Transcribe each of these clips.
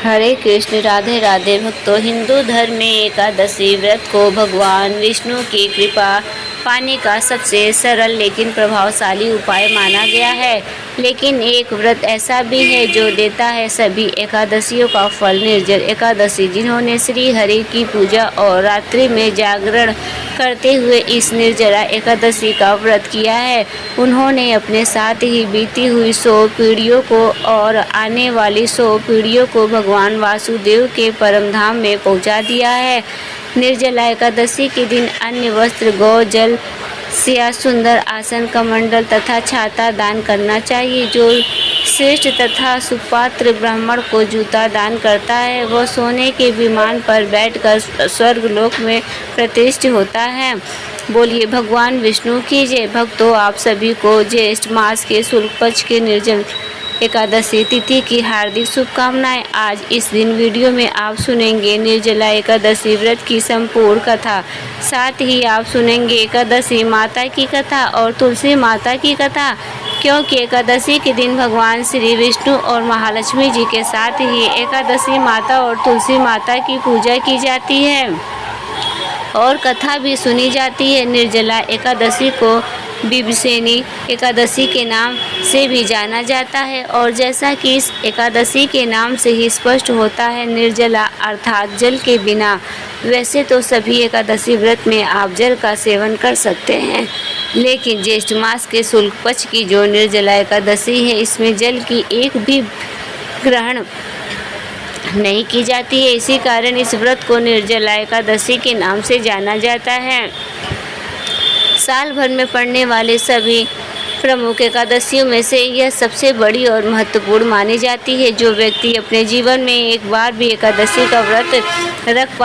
हरे कृष्ण, राधे राधे भक्तों। हिंदू धर्म में एकादशी व्रत को भगवान विष्णु की कृपा पाने का सबसे सरल लेकिन प्रभावशाली उपाय माना गया है। लेकिन एक व्रत ऐसा भी है जो देता है सभी एकादशियों का फल, निर्जल एकादशी। जिन्होंने श्री हरि की पूजा और रात्रि में जागरण करते हुए इस निर्जला एकादशी का व्रत किया है, उन्होंने अपने साथ ही बीती हुई 100 पीढ़ियों को और आने वाली 100 पीढ़ियों को भगवान वासुदेव के परम धाम में पहुंचा दिया है। निर्जला एकादशी के दिन अन्य वस्त्र, गौ जल या सुंदर आसन, कमंडल तथा छाता दान करना चाहिए। जो श्रेष्ठ तथा सुपात्र ब्राह्मण को जूता दान करता है, वह सोने के विमान पर बैठकर स्वर्गलोक में प्रतिष्ठित होता है। बोलिए भगवान विष्णु की जय। भक्तों, आप सभी को ज्येष्ठ मास के शुक्ल पक्ष के निर्जल एकादशी तिथि की हार्दिक शुभकामनाएं। आज इस दिन वीडियो में आप सुनेंगे निर्जला एकादशी व्रत की संपूर्ण कथा। साथ ही आप सुनेंगे एकादशी माता की कथा और तुलसी माता की कथा, क्योंकि एकादशी के दिन भगवान श्री विष्णु और महालक्ष्मी जी के साथ ही एकादशी माता और तुलसी माता की पूजा की जाती है और कथा भी सुनी जाती है। निर्जला एकादशी को भीमसेनी एकादशी के नाम से भी जाना जाता है और जैसा कि इस एकादशी के नाम से ही स्पष्ट होता है, निर्जला अर्थात जल के बिना। वैसे तो सभी एकादशी व्रत में आप जल का सेवन कर सकते हैं, लेकिन ज्येष्ठ मास के शुक्ल पक्ष की जो निर्जला एकादशी है, इसमें जल की एक भी ग्रहण नहीं की जाती है। इसी कारण इस व्रत को निर्जला एकादशी के नाम से जाना जाता है। साल भर में पड़ने वाले सभी प्रमुख एकादशियों में से यह सबसे बड़ी और महत्वपूर्ण मानी जाती है। जो व्यक्ति अपने जीवन में एक बार भी एकादशी का व्रत रख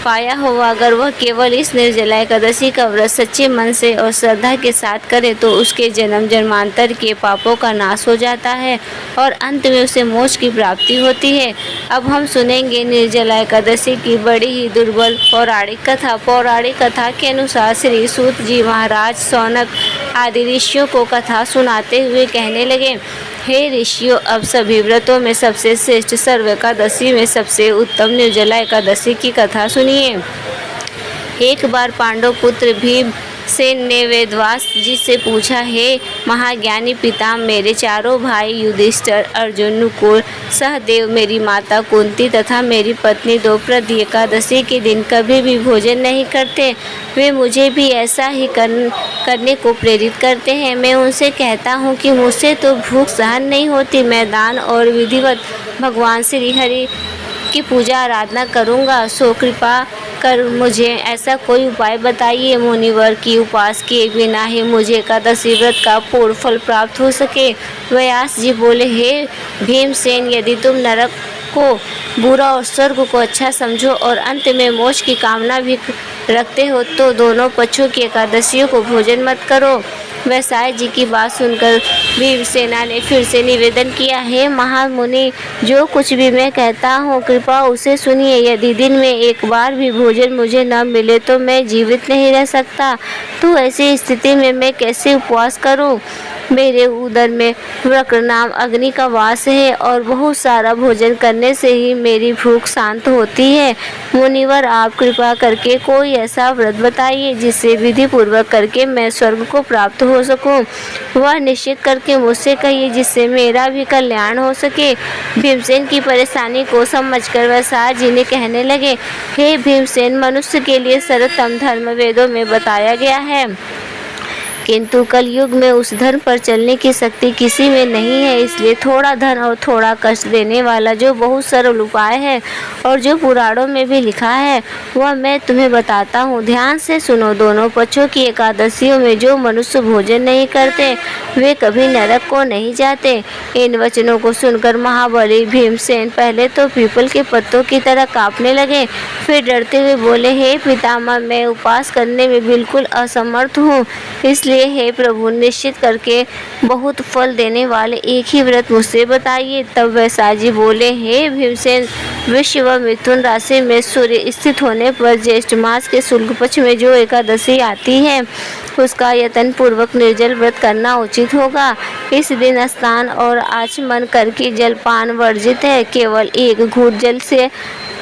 पाया हो, अगर वह केवल इस निर्जला एकादशी का व्रत सच्चे मन से और श्रद्धा के साथ करे तो उसके जन्म जन्मांतर के पापों का नाश हो जाता है और अंत में उसे मोक्ष की प्राप्ति होती है। अब हम सुनेंगे निर्जला एकादशी की बड़ी ही दुर्बल पौराणिक कथा। पौराणिक कथा के अनुसार श्री सूत जी महाराज शौनक आदि ऋषियों को कथा सुनाते हुए कहने लगे, हे ऋषियों, अब सभी व्रतों में सबसे श्रेष्ठ सर्व एकादशी में सबसे उत्तम निर्जला एकादशी की कथा सुनिए। एक बार पांडव पुत्र भीमसेन ने वेदव्यास जी से पूछा, हे महाज्ञानी पिता, मेरे चारों भाई युधिष्ठिर, अर्जुन, नकुल, सहदेव, मेरी माता कुंती तथा मेरी पत्नी द्रौपदी एकादशी के दिन कभी भी भोजन नहीं करते। वे मुझे भी ऐसा ही करने को प्रेरित करते हैं। मैं उनसे कहता हूँ कि मुझसे तो भूख सहन नहीं होती। मैं दान और विधिवत भगवान श्री हरि की पूजा आराधना करूँगा। सो कृपा कर मुझे ऐसा कोई उपाय बताइए मुनिवर की उपास किए बिना ही मुझे एकादशी व्रत का पूर्ण फल प्राप्त हो सके। व्यास जी बोले, हे भीमसेन, यदि तुम नरक को बुरा और स्वर्ग को अच्छा समझो और अंत में मोक्ष की कामना भी रखते हो तो दोनों पक्षों की एकादशियों को भोजन मत करो। व्यासाय जी की बात सुनकर भीमसेना ने फिर से निवेदन किया, हे महामुनि, जो कुछ भी मैं कहता हूँ कृपा उसे सुनिए। यदि दिन में एक बार भी भोजन मुझे न मिले तो मैं जीवित नहीं रह सकता। तो ऐसी स्थिति में मैं कैसे उपवास करूँ? मेरे उदर में वक्र नाम अग्नि का वास है और बहुत सारा भोजन करने से ही मेरी भूख शांत होती है। मुनिवर, आप कृपा करके कोई ऐसा व्रत बताइए जिससे विधि पूर्वक करके मैं स्वर्ग को प्राप्त हो सकूं। वह निश्चित करके मुझसे कहिए जिससे मेरा भी कल्याण हो सके। भीमसेन की परेशानी को समझकर व्यास जी ने कहने लगे, हे भीमसेन, मनुष्य के लिए सर्वोत्तम धर्म वेदों में बताया गया है, किंतु कलयुग में उस धर्म पर चलने की शक्ति किसी में नहीं है। इसलिए थोड़ा धन और थोड़ा कष्ट देने वाला जो बहुत सरल उपाय है और जो पुराणों में भी लिखा है, वह मैं तुम्हें बताता हूँ। ध्यान से सुनो। दोनों पक्षों की एकादशियों में जो मनुष्य भोजन नहीं करते वे कभी नरक को नहीं जाते। इन वचनों को सुनकर महाबली भीमसेन पहले तो पीपल के पत्तों की तरह कांपने लगे, फिर डरते हुए बोले, हे पितामह, मैं उपवास करने में बिल्कुल असमर्थ हूँ। इसलिए हे प्रभु, निश्चित करके बहुत फल देने वाले एक ही व्रत मुझसे बताइए। तब व्यास जी बोले, हे भीमसेन, वृश्चिक व मिथुन राशि में सूर्य स्थित होने पर ज्येष्ठ मास के शुक्ल पक्ष में जो एकादशी आती है उसका यत्न पूर्वक निर्जल व्रत करना उचित होगा। इस दिन स्नान और आचमन करके जलपान वर्जित है। केवल एक घूंट जल से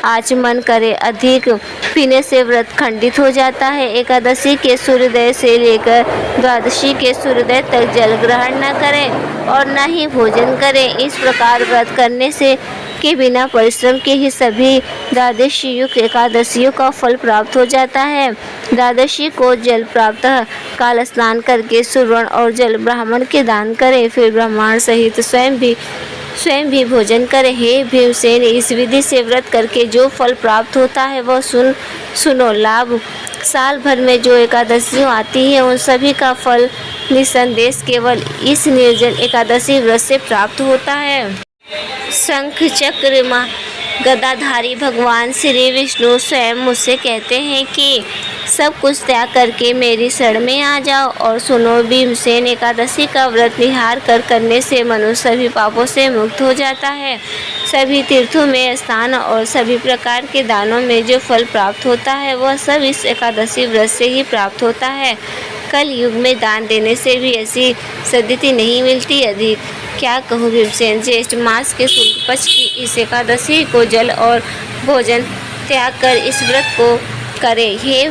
आचमन करे, अधिक पीने से व्रत खंडित हो जाता है। एकादशी के सूर्योदय से लेकर द्वादशी के सूर्योदय तक जल ग्रहण न करें और न ही भोजन करें। इस प्रकार व्रत करने से के बिना परिश्रम के ही सभी द्वादशी युक्त एकादशियों का फल प्राप्त हो जाता है। द्वादशी को जल प्राप्त काल स्नान करके सुवर्ण और जल ब्राह्मण के दान करें, फिर ब्राह्मण सहित स्वयं भी भोजन करें। हे भीमसेन, इस विधि से व्रत करके जो फल प्राप्त होता है वह सुनो लाभ। साल भर में जो एकादशियाँ आती है उन सभी का फल निसंदेह केवल इस निर्जल एकादशी व्रत से प्राप्त होता है। शंख चक्र गदाधारी भगवान श्री विष्णु स्वयं मुझसे कहते हैं कि सब कुछ त्याग करके मेरी शरण में आ जाओ और सुनो भीमसेन, एकादशी का व्रत निहार करने से मनुष्य सभी पापों से मुक्त हो जाता है। सभी तीर्थों में स्नान और सभी प्रकार के दानों में जो फल प्राप्त होता है वह सब इस एकादशी व्रत से ही प्राप्त होता है। कल युग में दान देने से भी ऐसी सद्गति नहीं मिलती। अधिक क्या कहूँ भीमसेन, ज्येष्ठ मास के शुक्ल पक्ष की इस एकादशी को जल और भोजन त्याग कर इस व्रत को करें। हे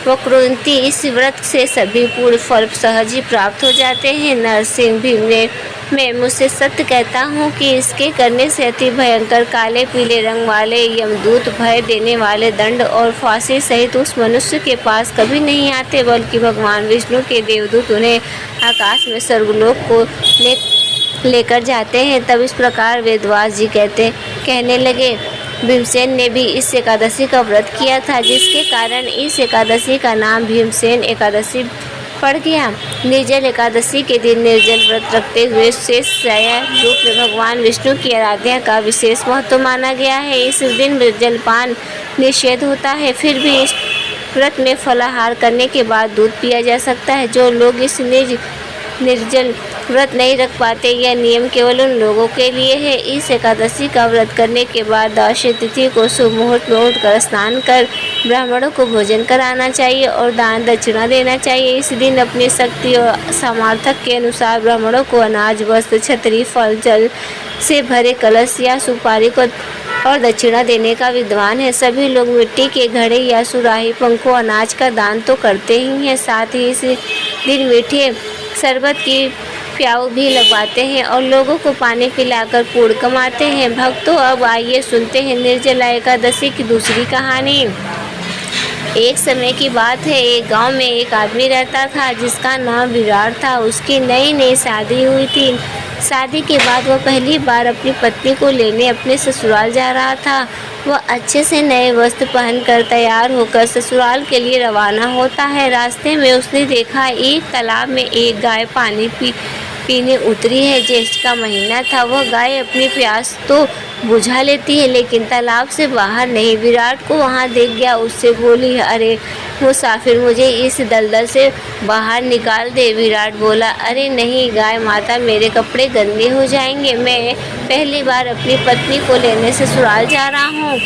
वक्रुंती, इस व्रत से सभी पूर्ण फल सहज ही प्राप्त हो जाते हैं। नरसिंह भीम ने मैं मुझसे सत्य कहता हूँ कि इसके करने से अति भयंकर काले पीले रंग वाले यमदूत, भय देने वाले दंड और फांसी सहित उस मनुष्य के पास कभी नहीं आते, बल्कि भगवान विष्णु के देवदूत उन्हें आकाश में स्वर्गलोक को लेकर जाते हैं। तब इस प्रकार वेदव्यास जी कहने लगे। भीमसेन ने भी इस एकादशी का व्रत किया था, जिसके कारण इस एकादशी का नाम भीमसेन एकादशी पड़ गया। निर्जल एकादशी के दिन निर्जल व्रत रखते हुए शेष रूप में भगवान विष्णु की आराधना का विशेष महत्व माना गया है। इस दिन जलपान निषेध होता है, फिर भी इस व्रत में फलाहार करने के बाद दूध पिया जा सकता है। जो लोग इस निर्जल व्रत नहीं रख पाते, यह नियम केवल उन लोगों के लिए है। इस एकादशी का व्रत करने के बाद द्वादशी तिथि को शुभ मुहूर्त में उठकर स्नान कर ब्राह्मणों को भोजन कराना चाहिए और दान दक्षिणा देना चाहिए। इस दिन अपनी शक्ति और सामर्थ्य के अनुसार ब्राह्मणों को अनाज, वस्त्र, छतरी, फल, जल से भरे कलश या सुपारी को और दक्षिणा देने का विद्वान है। सभी लोग मिट्टी के घड़े या सुराही, पंखों, अनाज का दान तो करते ही हैं, साथ ही इस दिन मीठे शरबत की प्याऊ भी लगवाते हैं और लोगों को पानी पिलाकर पुण्य कमाते हैं। भक्तों, अब आइए सुनते हैं निर्जला एकादशी की दूसरी कहानी। एक समय की बात है, एक गांव में एक आदमी रहता था जिसका नाम विराट था। उसकी नई नई शादी हुई थी। शादी के बाद वह पहली बार अपनी पत्नी को लेने अपने ससुराल जा रहा था। वह अच्छे से नए वस्त्र पहनकर तैयार होकर ससुराल के लिए रवाना होता है। रास्ते में उसने देखा एक तालाब में एक गाय पानी पीने उतरी है। ज्येष्ठ का महीना था। वह गाय अपनी प्यास तो बुझा लेती है लेकिन तालाब से बाहर नहीं। विराट को वहां देख गया। उससे बोली, अरे मुसाफिर, मुझे इस दलदल से बाहर निकाल दे। विराट बोला, अरे नहीं गाय माता, मेरे कपड़े गंदे हो जाएंगे। मैं पहली बार अपनी पत्नी को लेने ससुराल जा रहा हूँ।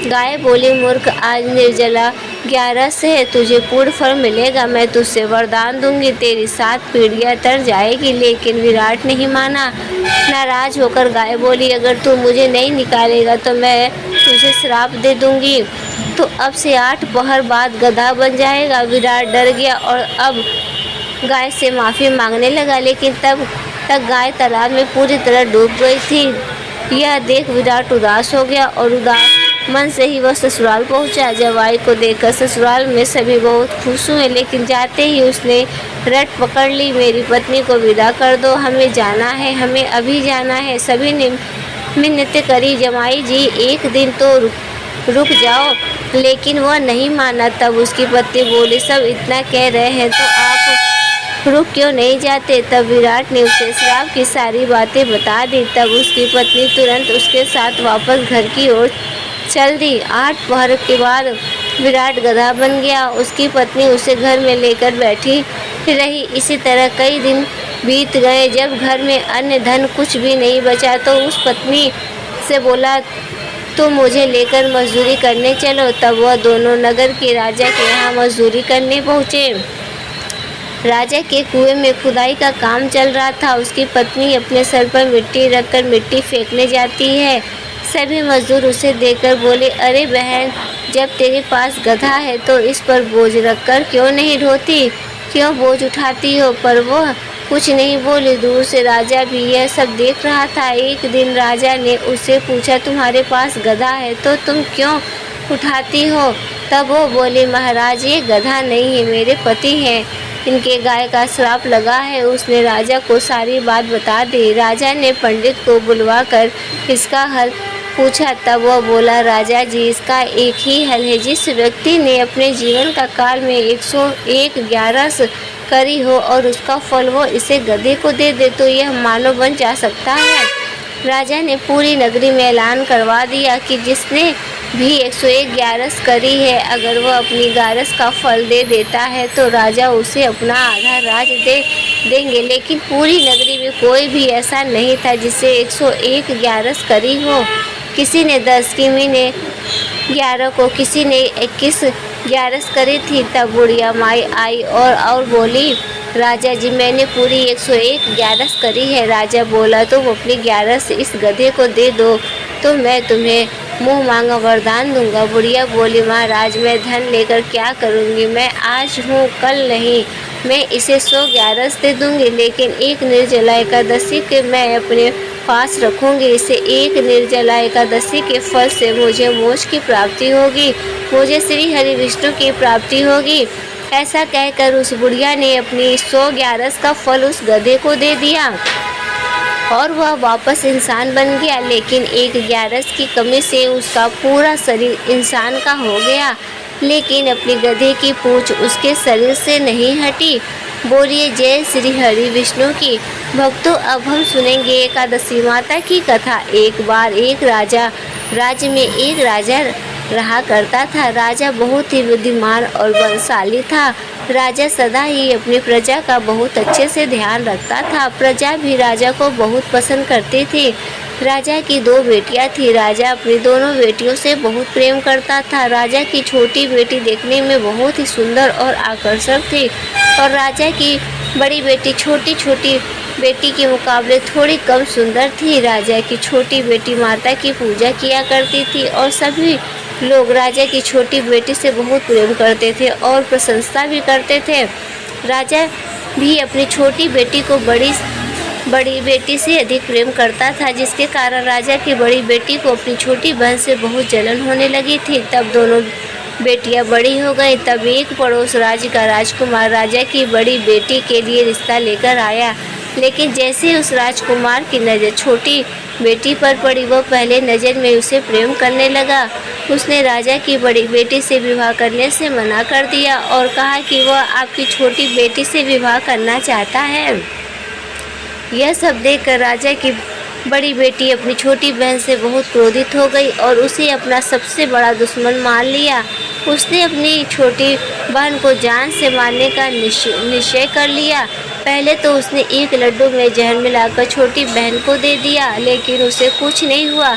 गाय बोली, मूर्ख, आज निर्जला 11 है, तुझे पूर्ण फल मिलेगा। मैं तुझसे वरदान दूंगी, तेरी 7 पीढ़ियाँ तर जाएगी। लेकिन विराट नहीं माना। नाराज होकर गाय बोली, अगर तू मुझे नहीं निकालेगा तो मैं तुझे श्राप दे दूंगी। तो अब से 8 पहर बाद गधा बन जाएगा। विराट डर गया और अब गाय से माफ़ी मांगने लगा, लेकिन तब तक गाय तालाब में पूरी तरह डूब गई थी। यह देख विराट उदास हो गया और उदास मन से ही वह ससुराल पहुंचा। जवाई को देखकर ससुराल में सभी बहुत खुश हुए, लेकिन जाते ही उसने रट पकड़ ली, मेरी पत्नी को विदा कर दो, हमें जाना है, हमें अभी जाना है। सभी ने मिन्नतें करी, जमाई जी एक दिन तो रुक जाओ, लेकिन वह नहीं माना। तब उसकी पत्नी बोली, सब इतना कह रहे हैं तो आप रुक क्यों नहीं जाते। तब विराट ने उसे श्राप की सारी बातें बता दी। तब उसकी पत्नी तुरंत उसके साथ वापस घर की ओर चल दी। 8 पहर के बाद विराट गधा बन गया। उसकी पत्नी उसे घर में लेकर बैठी रही। इसी तरह कई दिन बीत गए। जब घर में अन्न धन कुछ भी नहीं बचा तो उस पत्नी से बोला, तुम मुझे लेकर मजदूरी करने चलो। तब वह दोनों नगर के राजा के यहाँ मजदूरी करने पहुँचे। राजा के कुएं में खुदाई का काम चल रहा था। उसकी पत्नी अपने सर पर मिट्टी रखकर मिट्टी फेंकने जाती है। सभी मजदूर उसे देखकर बोले, अरे बहन, जब तेरे पास गधा है तो इस पर बोझ रखकर क्यों नहीं ढोती, क्यों बोझ उठाती हो? पर वह कुछ नहीं बोली। दूर से राजा भी यह सब देख रहा था। एक दिन राजा ने उससे पूछा, तुम्हारे पास गधा है तो तुम क्यों उठाती हो? तब वो बोली, महाराज, ये गधा नहीं है, मेरे पति हैं, इनके गाय का श्राप लगा है। उसने राजा को सारी बात बता दी। राजा ने पंडित को बुलवाकर इसका हल पूछा। तब वह बोला, राजा जी, इसका एक ही हल है। जिस व्यक्ति ने अपने जीवन का काल में 101 ग्यारस करी हो और उसका फल वो इसे गधे को दे दे तो यह मानव बन जा सकता है। राजा ने पूरी नगरी में ऐलान करवा दिया कि जिसने भी 101 ग्यारस करी है, अगर वह अपनी ग्यारस का फल दे देता है तो राजा उसे अपना आधा राज दे देंगे। लेकिन पूरी नगरी में कोई भी ऐसा नहीं था जिसे 101 ग्यारस करी हो। किसी ने 10, किसी ने 11 को, किसी ने 21 ग्यारस करी थी। तब बुढ़िया माई आई और बोली, राजा जी, मैंने पूरी 101 ग्यारस करी है। राजा बोला, तुम अपनी ग्यारस इस गधे को दे दो तो मैं तुम्हें मुँह मांगा वरदान दूंगा। बुढ़िया बोली, महाराज, मैं धन लेकर क्या करूँगी? मैं आज हूँ, कल नहीं। मैं इसे 100 ग्यारस दे दूँगी, लेकिन एक निर्जला एकादशी के मैं अपने पास रखूँगी। इसे एक निर्जला एकादशी के फल से मुझे मोक्ष की प्राप्ति होगी, मुझे श्री हरि विष्णु की प्राप्ति होगी। ऐसा कहकर उस बुढ़िया ने अपनी 100 ग्यारस का फल उस गधे को दे दिया और वह वापस इंसान बन गया। लेकिन एक ग्यारस की कमी से उसका पूरा शरीर इंसान का हो गया, लेकिन अपनी गधे की पूंछ उसके शरीर से नहीं हटी। बोलिए जय श्री हरि विष्णु की। भक्तों, अब हम सुनेंगे एकादशी माता की कथा। एक बार एक राजा, राज्य में एक राजा रहा करता था। राजा बहुत ही बुद्धिमान और बलशाली था। राजा सदा ही अपनी प्रजा का बहुत अच्छे से ध्यान रखता था। प्रजा भी राजा को बहुत पसंद करती थी। राजा की 2 बेटियां थी। राजा अपनी दोनों बेटियों से बहुत प्रेम करता था। राजा की छोटी बेटी देखने में बहुत ही सुंदर और आकर्षक थी और राजा की बड़ी बेटी छोटी बेटी के मुकाबले थोड़ी कम सुंदर थी। राजा की छोटी बेटी माता की पूजा किया करती थी और सभी लोग राजा की छोटी बेटी से बहुत प्रेम करते थे और प्रशंसा भी करते थे। राजा भी अपनी छोटी बेटी को बड़ी बेटी से अधिक प्रेम करता था, जिसके कारण राजा की बड़ी बेटी को अपनी छोटी बहन से बहुत जलन होने लगी थी। तब दोनों बेटियां बड़ी हो गई। तब एक पड़ोस राज्य का राजकुमार राजा की बड़ी बेटी के लिए रिश्ता लेकर आया। लेकिन जैसे उस राजकुमार की नज़र छोटी बेटी पर पड़ी, वह पहले नज़र में उसे प्रेम करने लगा। उसने राजा की बड़ी बेटी से विवाह करने से मना कर दिया और कहा कि वह आपकी छोटी बेटी से विवाह करना चाहता है। यह सब देखकर राजा की बड़ी बेटी अपनी छोटी बहन से बहुत क्रोधित हो गई और उसे अपना सबसे बड़ा दुश्मन मान लिया। उसने अपनी छोटी बहन को जान से मारने का निश्चय कर लिया। पहले तो उसने एक लड्डू में जहर मिलाकर छोटी बहन को दे दिया, लेकिन उसे कुछ नहीं हुआ।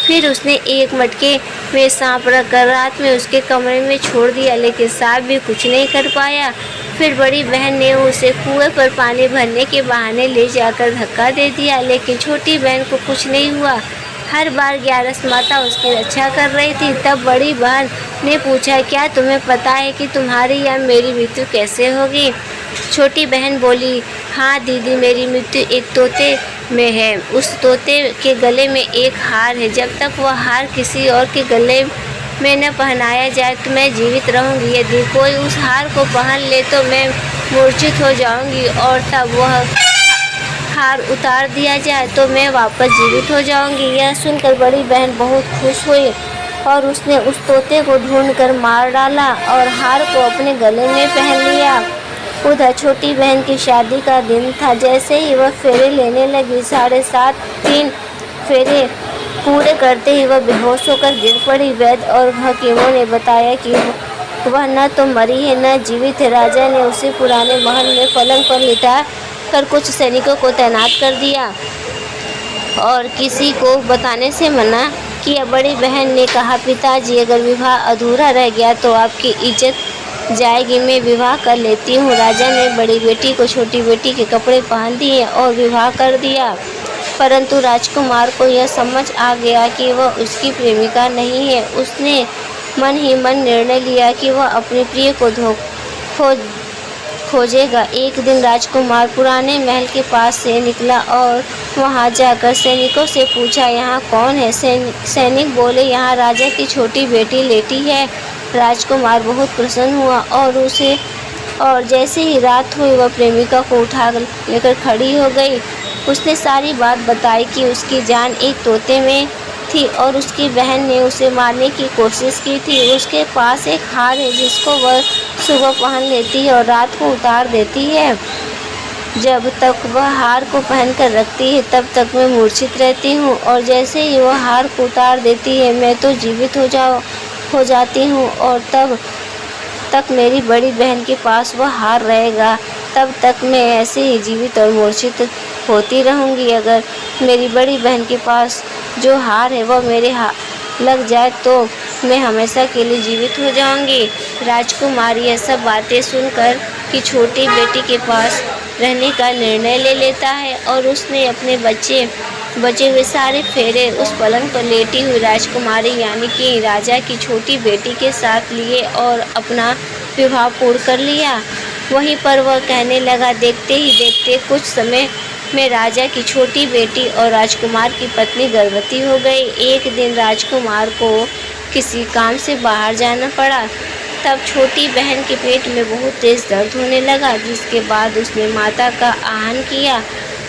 फिर उसने एक मटके में सांप रखकर रात में उसके कमरे में छोड़ दिया, लेकिन सांप भी कुछ नहीं कर पाया। फिर बड़ी बहन ने उसे कुएं पर पानी भरने के बहाने ले जाकर धक्का दे दिया, लेकिन छोटी बहन को कुछ नहीं हुआ। हर बार ग्यारस माता उसकी रक्षा कर रही थी। तब बड़ी बहन ने पूछा, क्या तुम्हें पता है कि तुम्हारी या मेरी मृत्यु कैसे होगी? छोटी बहन बोली, हाँ दीदी, मेरी मृत्यु एक तोते में है। उस तोते के गले में एक हार है। जब तक वह हार किसी और के गले में न पहनाया जाए तो मैं जीवित रहूंगी। यदि कोई उस हार को पहन ले तो मैं मूर्छित हो जाऊंगी और तब वह हार उतार दिया जाए तो मैं वापस जीवित हो जाऊंगी। यह सुनकर बड़ी बहन बहुत खुश हुई और उसने उस तोते को ढूंढकर मार डाला और हार को अपने गले में पहन लिया। उधर छोटी बहन की शादी का दिन था। जैसे ही वह फेरे लेने लगी, 7.5 फेरे पूरे करते ही वह बेहोश होकर गिर पड़ी। वैद्य और हकीमों ने बताया कि वह न तो मरी है न जीवित है। राजा ने उसे पुराने महल में पलंग पर लिटा कर कुछ सैनिकों को तैनात कर दिया और किसी को बताने से मना किया। बड़ी बहन ने कहा, पिताजी अगर विवाह अधूरा रह गया तो आपकी इज्जत जाएगी, मैं विवाह कर लेती हूँ। राजा ने बड़ी बेटी को छोटी बेटी के कपड़े पहन दिए और विवाह कर दिया। परंतु राजकुमार को यह समझ आ गया कि वह उसकी प्रेमिका नहीं है। उसने मन ही मन निर्णय लिया कि वह अपने प्रिय को खोजेगा। एक दिन राजकुमार पुराने महल के पास से निकला और वहां जाकर सैनिकों से पूछा, यहाँ कौन है? सैनिक बोले, यहाँ राजा की छोटी बेटी लेटी है। राजकुमार बहुत प्रसन्न हुआ और जैसे ही रात हुई वह प्रेमिका को उठा लेकर खड़ी हो गई। उसने सारी बात बताई कि उसकी जान एक तोते में थी और उसकी बहन ने उसे मारने की कोशिश की थी। उसके पास एक हार है जिसको वह सुबह पहन लेती है और रात को उतार देती है। जब तक वह हार को पहनकर रखती है तब तक मैं मूर्छित रहती हूँ और जैसे ही वह हार को उतार देती है मैं तो जीवित हो जाती हूँ और तब तक मेरी बड़ी बहन के पास वह हार रहेगा। तब तक मैं ऐसे ही जीवित और मूर्छित होती रहूँगी। अगर मेरी बड़ी बहन के पास जो हार है वह मेरे लग जाए तो मैं हमेशा के लिए जीवित हो जाऊंगी। राजकुमार यह सब बातें सुनकर कि छोटी बेटी के पास रहने का निर्णय ले लेता है और उसने अपने बचे हुए सारे फेरे उस पलंग पर लेटी हुई राजकुमारी यानी कि राजा की छोटी बेटी के साथ लिए और अपना विवाह पूर्ण कर लिया। वहीं पर वह कहने लगा, देखते ही देखते कुछ समय में राजा की छोटी बेटी और राजकुमार की पत्नी गर्भवती हो गई। एक दिन राजकुमार को किसी काम से बाहर जाना पड़ा। तब छोटी बहन के पेट में बहुत तेज दर्द होने लगा, जिसके बाद उसने माता का आह्वान किया।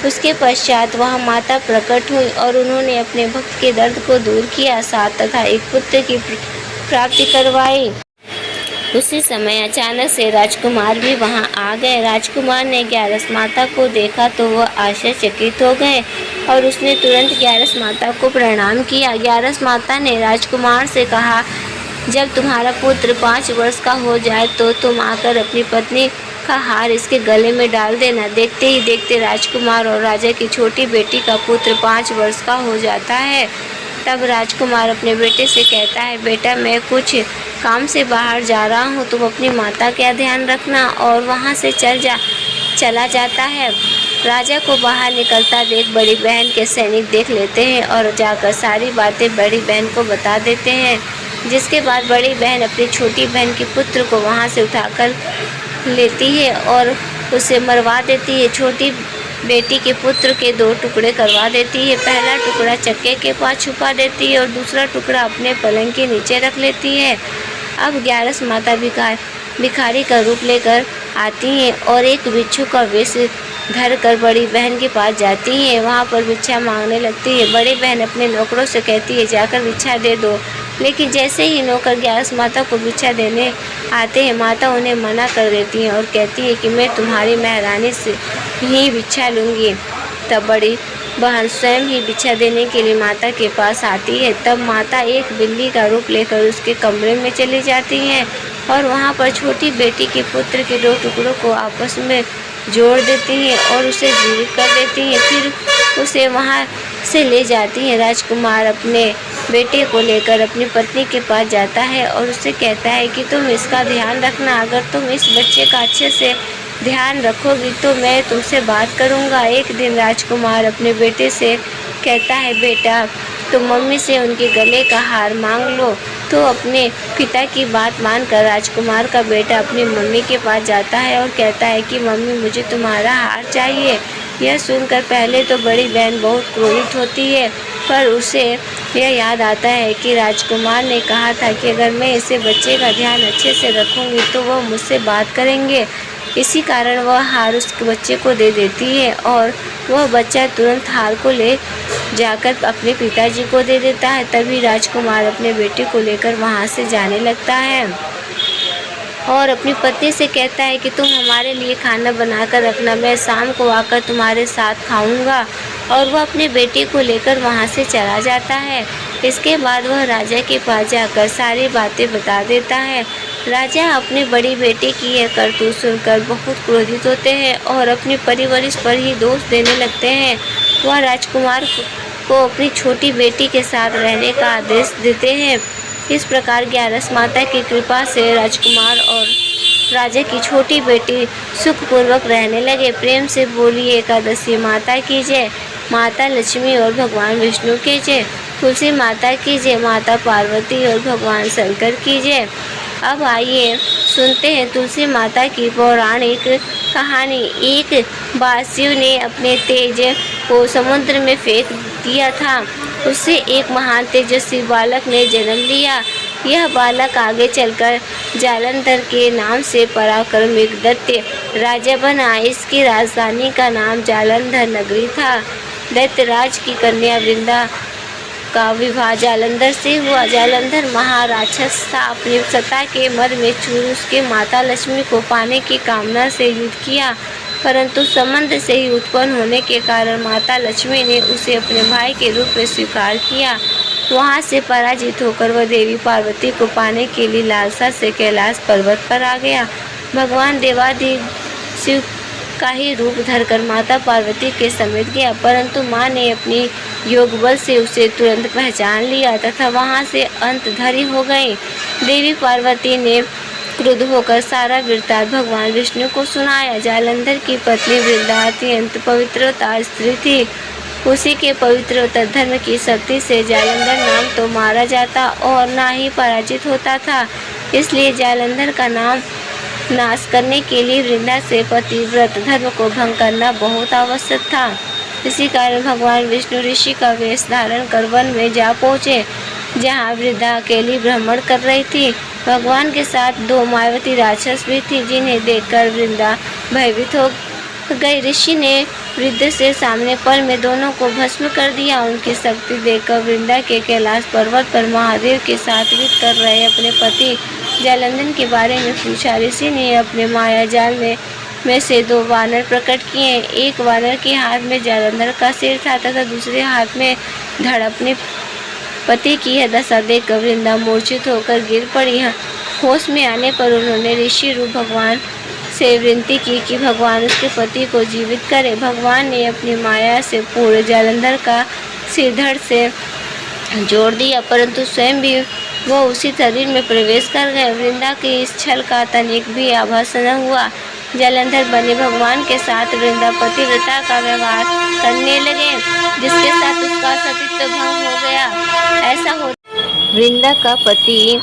उसके पश्चात वहाँ माता प्रकट हुई और उन्होंने अपने भक्त के दर्द को दूर किया, साथ तथा एक पुत्र की प्राप्ति करवाई। उसी समय अचानक से राजकुमार भी वहां आ गए। राजकुमार ने ग्यारस माता को देखा तो वह आश्चर्यचकित हो गए और उसने तुरंत ग्यारस माता को प्रणाम किया। ग्यारस माता ने राजकुमार से कहा, जब तुम्हारा पुत्र 5 वर्ष का हो जाए तो तुम आकर अपनी पत्नी का हार इसके गले में डाल देना। देखते ही देखते राजकुमार और राजा की छोटी बेटी का पुत्र 5 वर्ष का हो जाता है। तब राजकुमार अपने बेटे से कहता है, बेटा मैं कुछ काम से बाहर जा रहा हूँ, तुम अपनी माता का ध्यान रखना, और वहाँ से चला जाता है। राजा को बाहर निकलता देख बड़ी बहन के सैनिक देख लेते हैं और जाकर सारी बातें बड़ी बहन को बता देते हैं, जिसके बाद बड़ी बहन अपनी छोटी बहन के पुत्र को वहाँ से उठाकर लेती है और उसे मरवा देती है। छोटी बेटी के पुत्र के 2 टुकड़े करवा देती है। पहला टुकड़ा चक्के के पास छुपा देती है और दूसरा टुकड़ा अपने पलंग के नीचे रख लेती है। अब ग्यारस माता भिखारी का रूप लेकर आती हैं और एक बिच्छू का वेश धर कर बड़ी बहन के पास जाती हैं। वहाँ पर भिक्षा मांगने लगती है। बड़ी बहन अपने नौकरों से कहती है, जाकर भिक्षा दे दो, लेकिन जैसे ही नौकर ग्यारस माता को भिक्षा देने आते हैं, माता उन्हें मना कर देती है और कहती है कि मैं तुम्हारी महारानी से ही भिक्षा लूँगी। तब बड़ी बहन स्वयं ही भिक्षा देने के लिए माता के पास आती है। तब माता एक बिल्ली का रूप लेकर उसके कमरे में चली जाती हैं और वहाँ पर छोटी बेटी के पुत्र के 2 टुकड़ों को आपस में जोड़ देती हैं और उसे जीवित कर देती हैं। फिर उसे वहाँ से ले जाती हैं। राजकुमार अपने बेटे को लेकर अपनी पत्नी के पास जाता है और उससे कहता है कि तुम इसका ध्यान रखना, अगर तुम इस बच्चे का अच्छे से ध्यान रखोगी तो मैं तुमसे बात करूँगा। एक दिन राजकुमार अपने बेटे से कहता है, बेटा तुम मम्मी से उनके गले का हार मांग लो। तो अपने पिता की बात मानकर राजकुमार का बेटा अपनी मम्मी के पास जाता है और कहता है कि मम्मी मुझे तुम्हारा हार चाहिए। यह सुनकर पहले तो बड़ी बहन बहुत क्रोधित होती है, पर उसे यह याद आता है कि राजकुमार ने कहा था कि अगर मैं इसे बच्चे का ध्यान अच्छे से रखूँगी तो वह मुझसे बात करेंगे। इसी कारण वह हार उस बच्चे को दे देती है और वह बच्चा तुरंत हार को ले जाकर अपने पिताजी को दे देता है। तभी राजकुमार अपने बेटे को लेकर वहाँ से जाने लगता है और अपनी पत्नी से कहता है कि तुम हमारे लिए खाना बनाकर रखना, मैं शाम को आकर तुम्हारे साथ खाऊंगा। और वह अपने बेटे को लेकर वहाँ से चला जाता है। इसके बाद वह राजा के पास जाकर सारी बातें बता देता है। राजा अपनी बड़ी बेटे की यह करतूत सुनकर बहुत क्रोधित होते हैं और अपनी परिवरिश पर ही दोष देने लगते हैं। वह राजकुमार को अपनी छोटी बेटी के साथ रहने का आदेश देते हैं। इस प्रकार ग्यारस माता की कृपा से राजकुमार और राजा की छोटी बेटी सुखपूर्वक रहने लगे। प्रेम से बोली एकादशी माता की जय, माता लक्ष्मी और भगवान विष्णु की जय, तुलसी माता की जय, माता पार्वती और भगवान शंकर की जय। अब आइए सुनते हैं तुलसी माता की पौराणिक कहानी। एक बार शिव ने अपने तेज को समुद्र में फेंक दिया था। उससे एक महान तेजस्वी बालक ने जन्म लिया। यह बालक आगे चलकर जालंधर के नाम से पराक्रमी दैत्य राजा बना। इसकी राजधानी का नाम जालंधर नगरी था। दैत्यराज की कन्या वृंदा का विवाह जालंधर से हुआ। जालंधर महाराक्षस था। अपनी सत्ता के मद में चूर उसके माता लक्ष्मी को पाने की कामना से युद्ध किया, परंतु संबंध से ही उत्पन्न होने के कारण माता लक्ष्मी ने उसे अपने भाई के रूप में स्वीकार किया। वहां से पराजित होकर वह देवी पार्वती को पाने के लिए लालसा से कैलाश पर्वत पर आ गया। भगवान देवादिदेव शिव का ही रूप धरकर माता पार्वती के समेत गया, परंतु मां ने अपनी योग बल से उसे तुरंत पहचान लिया तथा वहां से अंतधरी हो गई। देवी पार्वती ने क्रुद्ध होकर सारा वृत्तांत भगवान विष्णु को सुनाया। जालंधर की पत्नी वृंदा अत्यंत पवित्रता स्त्री थी। उसी के पवित्र धर्म की शक्ति से जालंधर नाम तो मारा जाता और ना ही पराजित होता था। इसलिए जालंधर का नाम नाश करने के लिए वृंदा से पतिव्रत धर्म को भंग करना बहुत आवश्यक था। इसी कारण भगवान विष्णु ऋषि का वेश धारण कर वन में जा पहुँचे, जहाँ वृंदा अकेली भ्रमण कर रही थी। भगवान के साथ दो मायावती राक्षस भी थी, जिन्हें देखकर वृंदा भयभीत हो गई। ऋषि ने वृद्ध से सामने पल में दोनों को भस्म कर दिया। उनकी शक्ति देखकर वृंदा के कैलाश पर्वत पर महादेव के साथ युद्ध कर रहे अपने पति जालंधर के बारे में पूछा। ऋषि ने अपने माया जाल में से दो वानर प्रकट किए। एक वानर के हाथ में जालंधर का सिर था तथा दूसरे हाथ में धड़। अपने पति की यह दशा देखकर वृंदा मूर्छित होकर गिर पड़ी। होश में आने पर उन्होंने ऋषि रूप भगवान से विनती की कि भगवान उसके पति को जीवित करे। भगवान ने अपनी माया से पूरे जालंधर का सिर धड़ से जोड़ दिया, परंतु स्वयं भी वो उसी शरीर में प्रवेश कर गए। वृंदा के इस छल का तनिक भी आभास न हुआ। जालंधर बने भगवान के साथ वृंदा पतिव्रता का व्यवहार करने लगे, जिसके साथ उसका सतीत्व भंग हो गया। ऐसा हो वृंदा का पति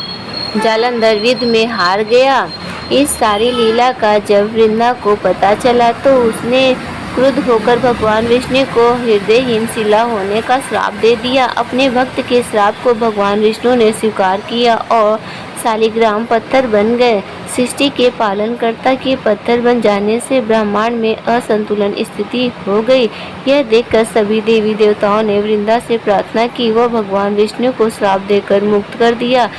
जालंधर युद्ध में हार गया। इस सारी लीला का जब वृंदा को पता चला तो उसने क्रुद्ध होकर भगवान विष्णु को हृदयहीन शिला होने का श्राप दे दिया। अपने भक्त के श्राप को भगवान विष्णु ने स्वीकार किया और शालिग्राम पत्थर बन गए। सृष्टि के पालनकर्ता के पत्थर बन जाने से ब्रह्मांड में असंतुलन स्थिति हो गई। यह देखकर सभी देवी देवताओं ने वृंदा से प्रार्थना की। वह भगवान विष्णु को श्राप देकर मुक्त कर दिया।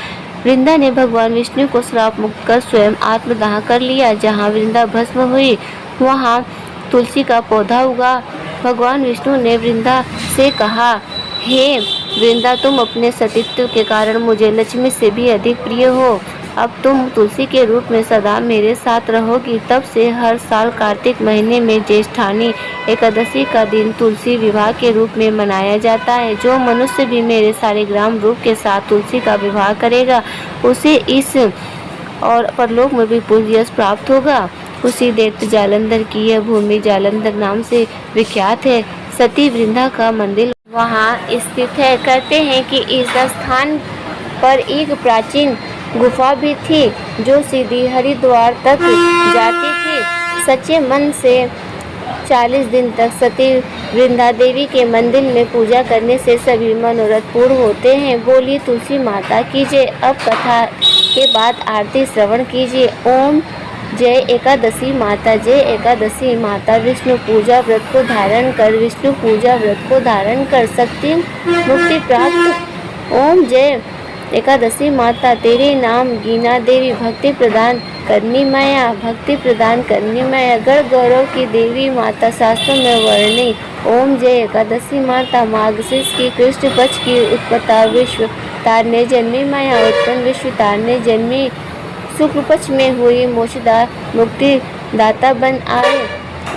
वृंदा ने भगवान विष्णु को श्राप मुक्त कर स्वयं आत्मदाह कर लिया। जहाँ वृंदा भस्म हुई वहाँ तुलसी का पौधा उगा। भगवान विष्णु ने वृंदा से कहा, हे वृंदा, तुम अपने सतीत्व के कारण मुझे लक्ष्मी से भी अधिक प्रिय हो। अब तुम तुलसी के रूप में सदा मेरे साथ रहोगी। तब से हर साल कार्तिक महीने में ज्येष्ठानी एकादशी का दिन तुलसी विवाह के रूप में मनाया जाता है। जो मनुष्य भी मेरे शालिग्राम रूप के साथ तुलसी का विवाह करेगा उसे इस और परलोक में भी पूज्य यश प्राप्त होगा। उसी दैत्य जालंधर की यह भूमि जालंधर नाम से विख्यात है। सती वृंदा का मंदिर वहाँ स्थित है। कहते हैं कि इस स्थान पर एक प्राचीन गुफा भी थी जो सीधी हरिद्वार तक जाती थी। सच्चे मन से 40 दिन तक सती वृंदा देवी के मंदिर में पूजा करने से सभी मनोरथ पूर्ण होते हैं। बोलिए तुलसी माता कीजिए। अब कथा के बाद आरती श्रवण कीजिए। ओम जय एकादशी माता, जय एकादशी माता। विष्णु पूजा व्रत को धारण कर, विष्णु पूजा व्रत को धारण कर सकती मुक्ति प्राप्त। ओम जय एकादशी माता, तेरे नाम गीना देवी, भक्ति प्रदान करनी माया, भक्ति प्रदान करनी माया, गढ़ गौरव की देवी माता, शास्त्रों में वर्णी। ओम जय एकादशी माता, मार्गशीर्ष की कृष्ण पक्ष की उत्पत्ता विश्व तारने जन्मी माया, उत्पन्न विश्व तारने जन्मी, शुक्ल पक्ष में हुई मोक्षदा मुक्ति दाता बन आए।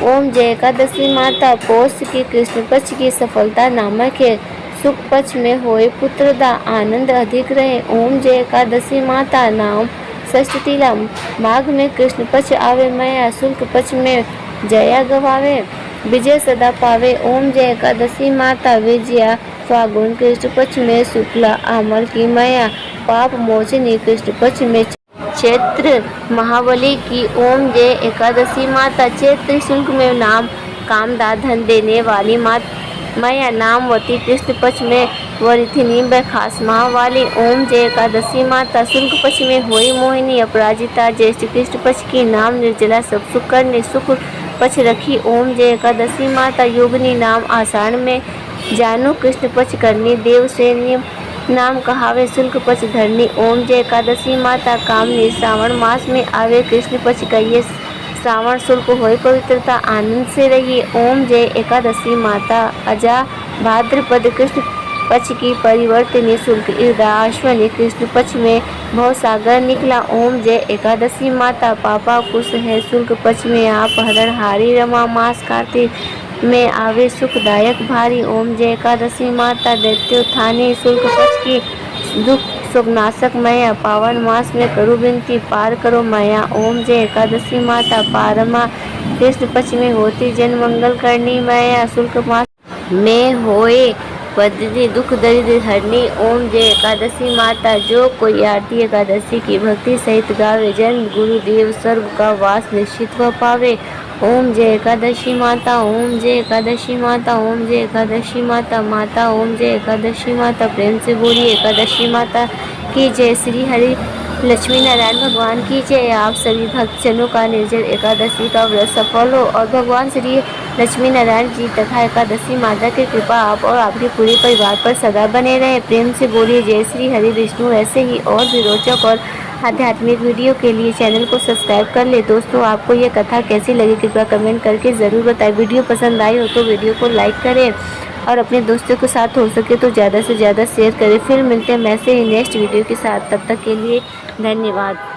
ओम जय एकादशी माता, पौष की कृष्ण पक्ष की सफलता नामक है। सुख पक्ष में होए पुत्रदा आनंद अधिक रहे। ओम जय एकादशी माता नाम षष्ठीला। माघ में कृष्ण पक्ष आवे मैया शुक्ल पक्ष में जया गवावे। विजय सदा पावे। ओम जय एकादशी माता विजया। फागुन कृष्ण पक्ष में शुक्ला आमल की मैया पाप मोचनी। कृष्ण पक्ष में चैत्र महाबली की। ओम जय एकादशी माता चैत्र शुल्क में नाम कामदा धन देने वाली मैया नामवती। कृष्ण पक्ष में वरिथिनी बरखास माह वाली। ओम जय एकादशी माता शुल्क पक्ष में हुई मोहिनी अपराजिता। ज्येष्ठ कृष्ण पक्ष की नाम निर्जला सब सुख करने शुक्ल पक्ष रखी। ओम जय एकादशी माता योगिनी नाम आषाढ़ में जानू। कृष्ण पक्ष करनी देव से नाम कहावे शुल्क पक्ष धरनी। ओम जय एकादशी माता कामनी श्रावण मास में आवे। कृष्ण पक्ष कहिए श्रावण शुल्क होए पवित्रता आनंद से रहिए। ओम जय एकादशी माता अजा भाद्रपद कृष्ण पक्ष की परिवर्तनी शुल्क अश्वनी। कृष्ण पक्ष में भवसागर निकला। ओम जय एकादशी माता पापा कुश है शुल्क पक्ष में आप हरणहारी। रमा मास कार्तिक में आवे सुखदायक भारी। ओम जय एकादशी माता दैत्योत्थानी शुल्क पक्ष की दुख सुखनाशक मैया। पावन मास में करो विनती पार करो मैया। ओम जय एकादशी माता पारमा कृष्ण पक्ष में होती जन मंगल करनी मैया। शुल्क मास में होए पद्धति दुख दरिद्र हरनी। ओम जय एकादशी माता जो कोई आरती एकादशी की भक्ति सहित गावे जन्म गुरुदेव स्वर्ग का वास निश्चित व पावे। ओम जय एकादशी माता। ओम जय एकादशी माता। ओम जय एकादशी माता माता। ओम जय एकादशी माता प्रेम से बोलिए एकादशी माता की जय। श्री हरि लक्ष्मी नारायण भगवान की जय। आप सभी भक्तजनों का निर्जल एकादशी का व्रत सफल हो और भगवान श्री लक्ष्मी नारायण जी तथा एकादशी माता की कृपा आप और आपके पूरे परिवार पर सदा बने रहे। प्रेम से बोलिए जय श्री हरि विष्णु। ऐसे ही और भी रोचक और आध्यात्मिक वीडियो के लिए चैनल को सब्सक्राइब कर ले। दोस्तों आपको ये कथा कैसी लगी कृपया कमेंट करके ज़रूर बताएं। वीडियो पसंद आई हो तो वीडियो को लाइक करें और अपने दोस्तों के साथ हो सके तो ज़्यादा से ज़्यादा शेयर करें। फिर मिलते हैं ऐसे ही नेक्स्ट वीडियो के साथ। तब तक के लिए धन्यवाद।